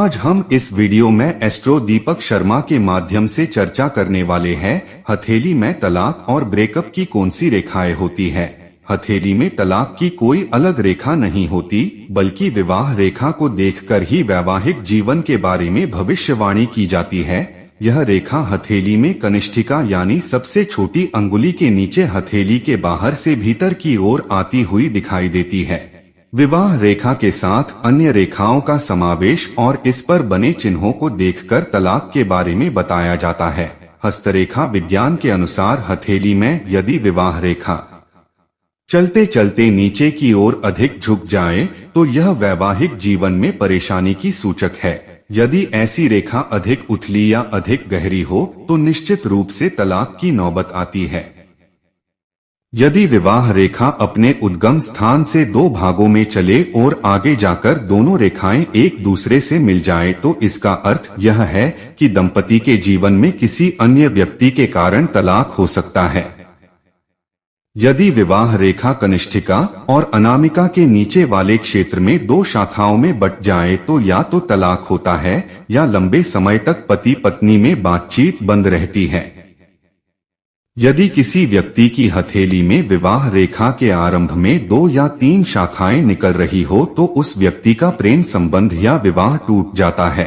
आज हम इस वीडियो में एस्ट्रो दीपक शर्मा के माध्यम से चर्चा करने वाले हैं हथेली में तलाक और ब्रेकअप की कौन सी रेखाएं होती है। हथेली में तलाक की कोई अलग रेखा नहीं होती, बल्कि विवाह रेखा को देखकर ही वैवाहिक जीवन के बारे में भविष्यवाणी की जाती है। यह रेखा हथेली में कनिष्ठिका यानी सबसे छोटी अंगुली के नीचे हथेली के बाहर से भीतर की ओर आती हुई दिखाई देती है। विवाह रेखा के साथ अन्य रेखाओं का समावेश और इस पर बने चिन्हों को देखकर तलाक के बारे में बताया जाता है। हस्तरेखा विज्ञान के अनुसार हथेली में यदि विवाह रेखा चलते चलते नीचे की ओर अधिक झुक जाए तो यह वैवाहिक जीवन में परेशानी की सूचक है। यदि ऐसी रेखा अधिक उथली या अधिक गहरी हो तो निश्चित रूप से तलाक की नौबत आती है। यदि विवाह रेखा अपने उद्गम स्थान से दो भागों में चले और आगे जाकर दोनों रेखाएं एक दूसरे से मिल जाएं, तो इसका अर्थ यह है कि दंपति के जीवन में किसी अन्य व्यक्ति के कारण तलाक हो सकता है। यदि विवाह रेखा कनिष्ठिका और अनामिका के नीचे वाले क्षेत्र में दो शाखाओं में बट जाए तो या तो तलाक होता है या लंबे समय तक पति पत्नी में बातचीत बंद रहती है। यदि किसी व्यक्ति की हथेली में विवाह रेखा के आरंभ में 2 या 3 शाखाएं निकल रही हो तो उस व्यक्ति का प्रेम संबंध या विवाह टूट जाता है।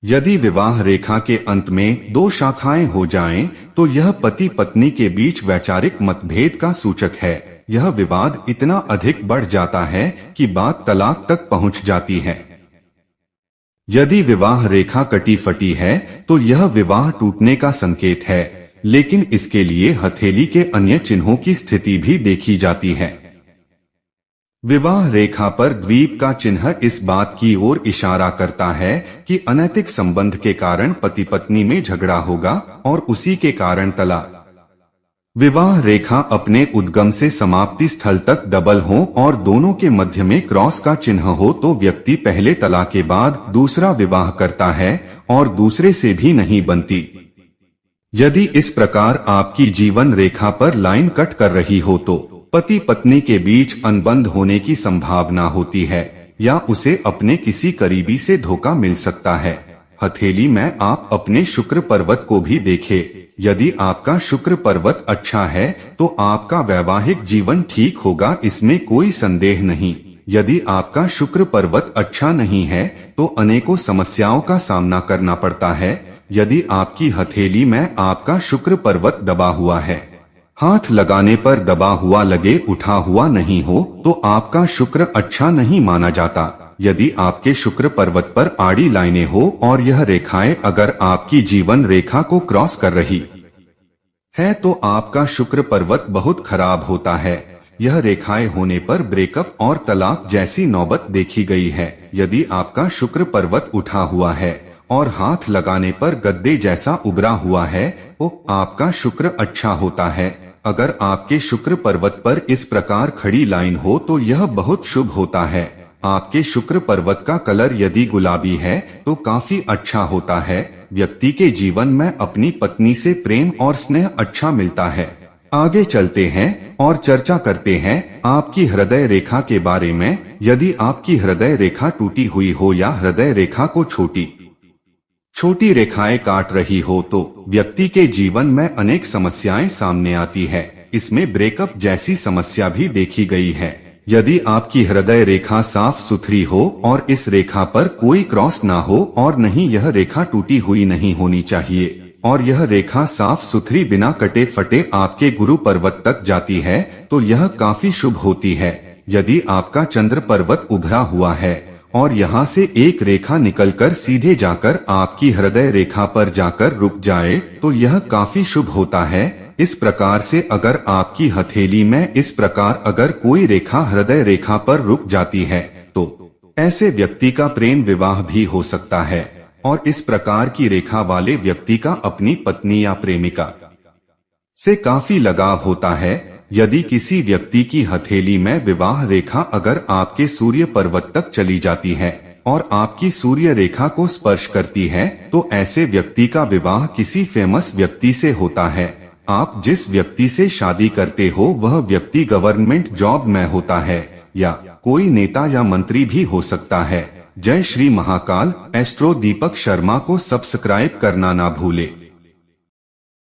यदि विवाह रेखा के अंत में 2 शाखाएं हो जाएं, तो यह पति पत्नी के बीच वैचारिक मतभेद का सूचक है। यह विवाद इतना अधिक बढ़ जाता है कि बात तलाक तक पहुंच जाती है। यदि विवाह रेखा कटी फटी है तो यह विवाह टूटने का संकेत है, लेकिन इसके लिए हथेली के अन्य चिन्हों की स्थिति भी देखी जाती है। विवाह रेखा पर द्वीप का चिन्ह इस बात की ओर इशारा करता है कि अनैतिक संबंध के कारण पति पत्नी में झगड़ा होगा और उसी के कारण तलाक। विवाह रेखा अपने उद्गम से समाप्ति स्थल तक डबल हो और दोनों के मध्य में क्रॉस का चिन्ह हो तो व्यक्ति पहले तलाक के बाद दूसरा विवाह करता है और दूसरे से भी नहीं बनती। यदि इस प्रकार आपकी जीवन रेखा पर लाइन कट कर रही हो तो पति पत्नी के बीच अनबन होने की संभावना होती है या उसे अपने किसी करीबी से धोखा मिल सकता है। हथेली में आप अपने शुक्र पर्वत को भी देखें। यदि आपका शुक्र पर्वत अच्छा है तो आपका वैवाहिक जीवन ठीक होगा, इसमें कोई संदेह नहीं। यदि आपका शुक्र पर्वत अच्छा नहीं है तो अनेकों समस्याओं का सामना करना पड़ता है। यदि आपकी हथेली में आपका शुक्र पर्वत दबा हुआ है, हाथ लगाने पर दबा हुआ लगे, उठा हुआ नहीं हो तो आपका शुक्र अच्छा नहीं माना जाता। यदि आपके शुक्र पर्वत पर आड़ी लाइनें हो और यह रेखाएं अगर आपकी जीवन रेखा को क्रॉस कर रही है तो आपका शुक्र पर्वत बहुत खराब होता है। यह रेखाएं होने पर ब्रेकअप और तलाक जैसी नौबत देखी गई है। यदि आपका शुक्र पर्वत उठा हुआ है और हाथ लगाने पर गद्दे जैसा उभरा हुआ है तो आपका शुक्र अच्छा होता है। अगर आपके शुक्र पर्वत पर इस प्रकार खड़ी लाइन हो तो यह बहुत शुभ होता है। आपके शुक्र पर्वत का कलर यदि गुलाबी है तो काफी अच्छा होता है। व्यक्ति के जीवन में अपनी पत्नी से प्रेम और स्नेह अच्छा मिलता है। आगे चलते हैं और चर्चा करते हैं आपकी हृदय रेखा के बारे में। यदि आपकी हृदय रेखा टूटी हुई हो या हृदय रेखा को छोटी रेखाएं काट रही हो तो व्यक्ति के जीवन में अनेक समस्याएं सामने आती है। इसमें ब्रेकअप जैसी समस्या भी देखी गई है। यदि आपकी हृदय रेखा साफ सुथरी हो और इस रेखा पर कोई क्रॉस ना हो और नहीं यह रेखा टूटी हुई नहीं होनी चाहिए और यह रेखा साफ सुथरी बिना कटे फटे आपके गुरु पर्वत तक जाती है तो यह काफी शुभ होती है। यदि आपका चंद्र पर्वत उभरा हुआ है और यहाँ से एक रेखा निकलकर सीधे जाकर आपकी हृदय रेखा पर जाकर रुक जाए तो यह काफी शुभ होता है। इस प्रकार से अगर आपकी हथेली में इस प्रकार अगर कोई रेखा हृदय रेखा पर रुक जाती है तो ऐसे व्यक्ति का प्रेम विवाह भी हो सकता है और इस प्रकार की रेखा वाले व्यक्ति का अपनी पत्नी या प्रेमिका से काफी लगाव होता है। यदि किसी व्यक्ति की हथेली में विवाह रेखा अगर आपके सूर्य पर्वत तक चली जाती है और आपकी सूर्य रेखा को स्पर्श करती है तो ऐसे व्यक्ति का विवाह किसी फेमस व्यक्ति से होता है। आप जिस व्यक्ति से शादी करते हो वह व्यक्ति गवर्नमेंट जॉब में होता है या कोई नेता या मंत्री भी हो सकता है। जय श्री महाकाल। एस्ट्रो दीपक शर्मा को सब्सक्राइब करना ना भूले।